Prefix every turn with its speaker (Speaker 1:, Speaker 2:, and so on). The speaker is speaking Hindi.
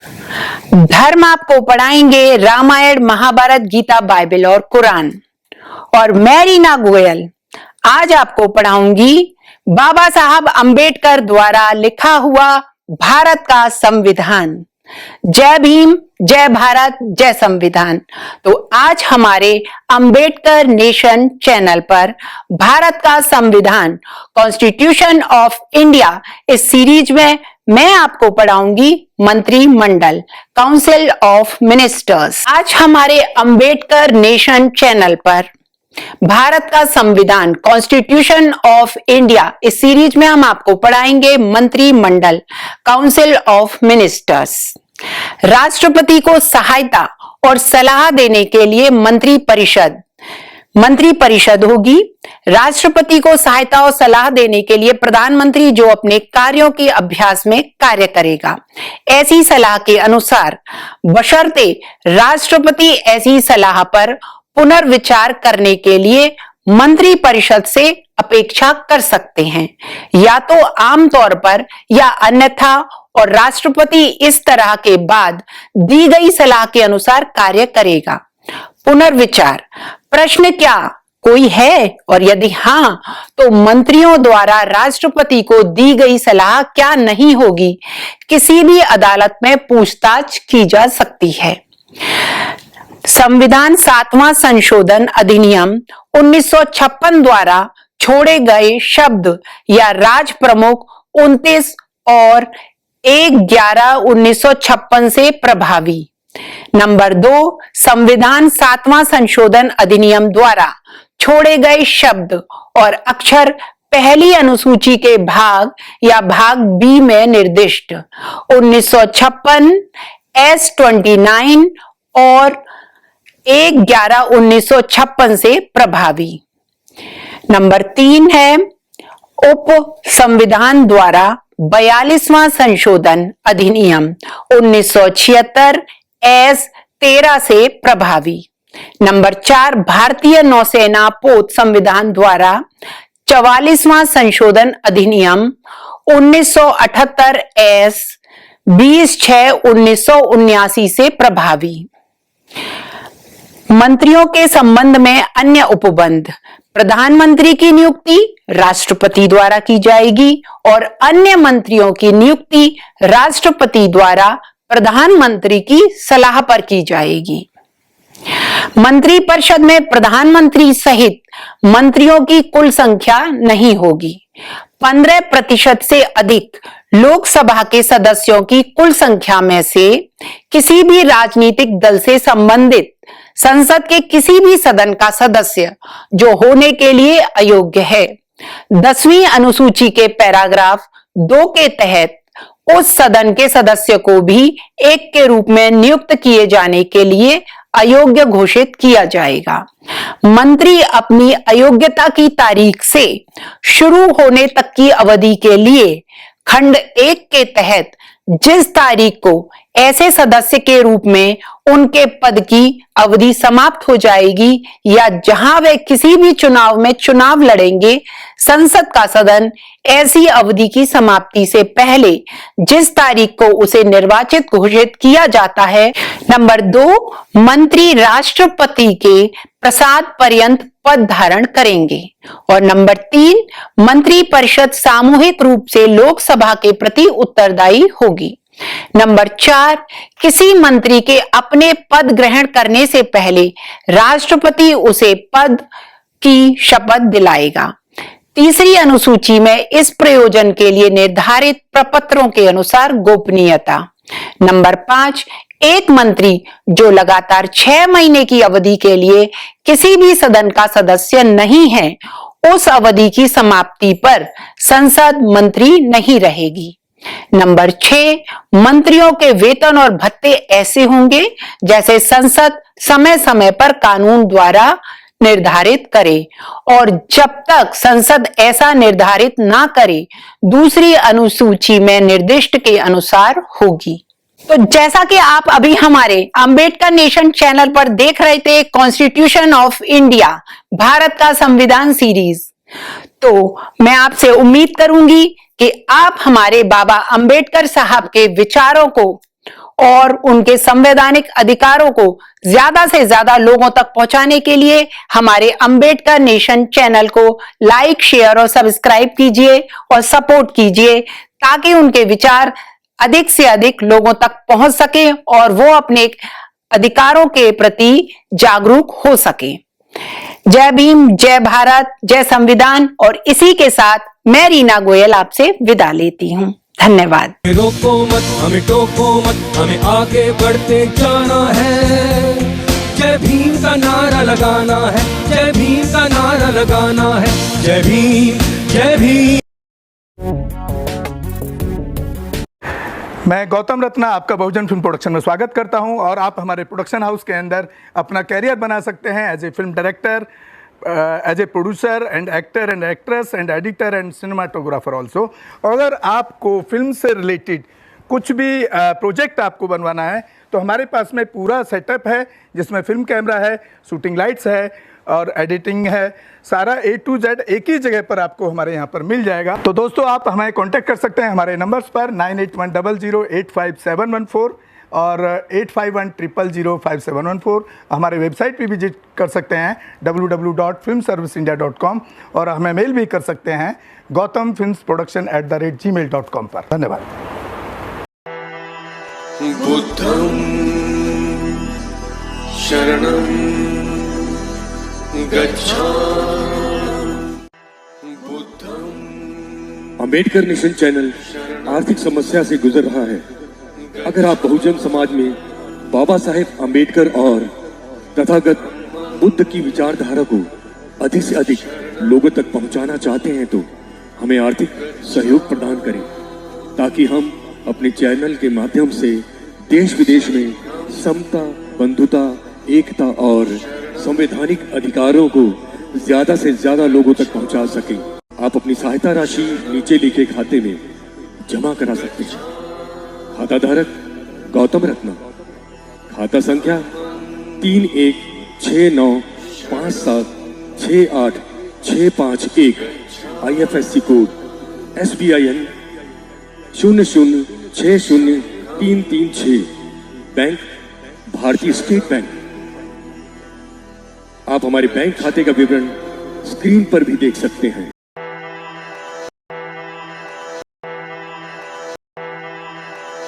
Speaker 1: धर्म आपको पढ़ाएंगे रामायण, महाभारत, गीता, बाइबल और कुरान। और मैं रीना गोयल आज आपको पढ़ाऊंगी बाबा साहब अंबेडकर द्वारा लिखा हुआ भारत का संविधान। जय भीम, जय भारत, जय संविधान। तो आज हमारे अंबेडकर नेशन चैनल पर भारत का संविधान, कॉन्स्टिट्यूशन ऑफ इंडिया, इस सीरीज में मैं आपको पढ़ाऊंगी मंत्रिमंडल, काउंसिल ऑफ मिनिस्टर्स। आज हमारे अंबेडकर नेशन चैनल पर भारत का संविधान, कॉन्स्टिट्यूशन ऑफ इंडिया, इस सीरीज में हम आपको पढ़ाएंगे मंत्रिमंडल, काउंसिल ऑफ मिनिस्टर्स। राष्ट्रपति को सहायता और सलाह देने के लिए मंत्री परिषद होगी। राष्ट्रपति को सहायता और सलाह देने के लिए प्रधानमंत्री जो अपने कार्यों के अभ्यास में कार्य करेगा। ऐसी सलाह के अनुसार बशर्ते राष्ट्रपति ऐसी सलाह पर पुनर्विचार करने के लिए मंत्री परिषद से अपेक्षा कर सकते हैं, या तो आमतौर पर या अन्यथा, और राष्ट्रपति इस तरह के बाद दी गई सलाह के अनुसार कार्य करेगा। पुनर्विचार प्रश्न क्या कोई है, और यदि हां तो मंत्रियों द्वारा राष्ट्रपति को दी गई सलाह क्या नहीं होगी, किसी भी अदालत में पूछताछ की जा सकती है। संविधान 7वां संशोधन अधिनियम 1956 द्वारा छोड़े गए शब्द या राज प्रमुख 29 और 1/11/1956 से प्रभावी। नंबर 2, संविधान 7वां संशोधन अधिनियम द्वारा छोड़े गए शब्द और अक्षर पहली अनुसूची के भाग या भाग बी में निर्दिष्ट 1956 S29 और 1/11/1956 से प्रभावी। नंबर 3 है उप संविधान द्वारा 42वां संशोधन अधिनियम 1976 S13 से प्रभावी। नंबर 4 भारतीय नौसेना पोत संविधान द्वारा 44वां संशोधन अधिनियम 1978 S 20/6/1979 से प्रभावी। मंत्रियों के संबंध में अन्य उपबंध, प्रधानमंत्री की नियुक्ति राष्ट्रपति द्वारा की जाएगी और अन्य मंत्रियों की नियुक्ति राष्ट्रपति द्वारा प्रधानमंत्री की सलाह पर की जाएगी। मंत्री परिषद में प्रधानमंत्री सहित मंत्रियों की कुल संख्या नहीं होगी। 15% से अधिक लोकसभा के सदस्यों की कुल संख्या में से किसी भी राजनीतिक दल से संबंधित संसद के किसी भी सदन का सदस्य जो होने के लिए अयोग्य है, 10वीं अनुसूची के पैराग्राफ 2 के तहत उस सदन के सदस्य को भी एक के रूप में नियुक्त किए जाने के लिए अयोग्य घोषित किया जाएगा। मंत्री अपनी अयोग्यता की तारीख से शुरू होने तक की अवधि के लिए खंड 1 के तहत जिस तारीख को ऐसे सदस्य के रूप में उनके पद की अवधि समाप्त हो जाएगी या जहां वे किसी भी चुनाव में चुनाव लड़ेंगे, संसद का सदन ऐसी अवधि की समाप्ति से पहले जिस तारीख को उसे निर्वाचित घोषित किया जाता है। नंबर 2, मंत्री राष्ट्रपति के प्रसाद पर्यंत पद धारण करेंगे। और नंबर 3, मंत्री परिषद सामूहिक रूप से लोकसभा के प्रति उत्तरदायी होगी। नंबर 4, किसी मंत्री के अपने पद ग्रहण करने से पहले राष्ट्रपति उसे पद की शपथ दिलाएगा। तीसरी अनुसूची में इस प्रयोजन के लिए निर्धारित प्रपत्रों के अनुसार गोपनीयता। नंबर 5, एक मंत्री जो लगातार 6 महीने की अवधि के लिए किसी भी सदन का सदस्य नहीं है, उस अवधि की समाप्ति पर संसद मंत्री नहीं रहेगी। नंबर 6, मंत्रियों के वेतन और भत्ते ऐसे होंगे जैसे संसद समय समय पर कानून द्वारा निर्धारित करे, और जब तक संसद ऐसा निर्धारित ना करे दूसरी अनुसूची में निर्दिष्ट के अनुसार होगी। तो जैसा कि आप अभी हमारे अंबेडकर नेशन चैनल पर देख रहे थे कॉन्स्टिट्यूशन ऑफ इंडिया, भारत का संविधान सीरीज, तो मैं आपसे उम्मीद करूंगी कि आप हमारे बाबा अंबेडकर साहब के विचारों को और उनके संवैधानिक अधिकारों को ज्यादा से ज्यादा लोगों तक पहुंचाने के लिए हमारे अंबेडकर नेशन चैनल को लाइक, शेयर और सब्सक्राइब कीजिए और सपोर्ट कीजिए, ताकि उनके विचार अधिक से अधिक लोगों तक पहुंच सके और वो अपने अधिकारों के प्रति जागरूक हो सके। जय भीम, जय भारत, जय संविधान। और इसी के साथ मैं रीना गोयल आपसे विदा लेती हूं। धन्यवाद।
Speaker 2: रोको मत, हमें टोको मत, हमें आगे बढ़ते जाना है। जय भीम का नारा लगाना है, जय भीम का नारा लगाना है। जय भीम, जय भीम।
Speaker 3: मैं गौतम रत्ना आपका बहुजन फिल्म प्रोडक्शन में स्वागत करता हूं और आप हमारे प्रोडक्शन हाउस के अंदर अपना कैरियर बना सकते हैं as a film director, as a producer and actor and actress and editor and cinematographer also. अगर आपको फिल्म से रिलेटेड कुछ भी प्रोजेक्ट आपको बनवाना है तो हमारे पास में पूरा सेटअप है, जिसमें फिल्म कैमरा है, शूटिंग लाइट्स है और एडिटिंग है। सारा A to Z एक ही जगह पर आपको हमारे यहाँ पर मिल जाएगा। तो दोस्तों, आप हमें कांटेक्ट कर सकते हैं हमारे नंबर्स पर 9810085714 और 8510005714। हमारे वेबसाइट पे विजिट कर सकते हैं www.filmserviceindia.com और हमें मेल भी कर सकते हैं gautamfilmsproduction@gmail.com पर। धन्यवाद।
Speaker 2: बुद्धं शरणं
Speaker 4: अंबेडकर नेशन चैनल आर्थिक समस्या से गुजर रहा है। अगर आप बहुजन समाज में बाबा साहेब अंबेडकर और तथागत बुद्ध की विचारधारा को अधिक से अधिक लोगों तक पहुंचाना चाहते हैं तो हमें आर्थिक सहयोग प्रदान करें, ताकि हम अपने चैनल के माध्यम से देश विदेश में समता, बंधुता, एकता और संवैधानिक अधिकारों को ज्यादा से ज्यादा लोगों तक पहुंचा सकें। आप अपनी सहायता राशि नीचे लिखे खाते में जमा करा सकते हैं। खाता धारक गौतम रत्ना, खाता संख्या 3169576865 IFSC कोड SBIN 0060336, बैंक भारतीय स्टेट बैंक। आप हमारे बैंक खाते का विवरण स्क्रीन पर भी देख सकते हैं।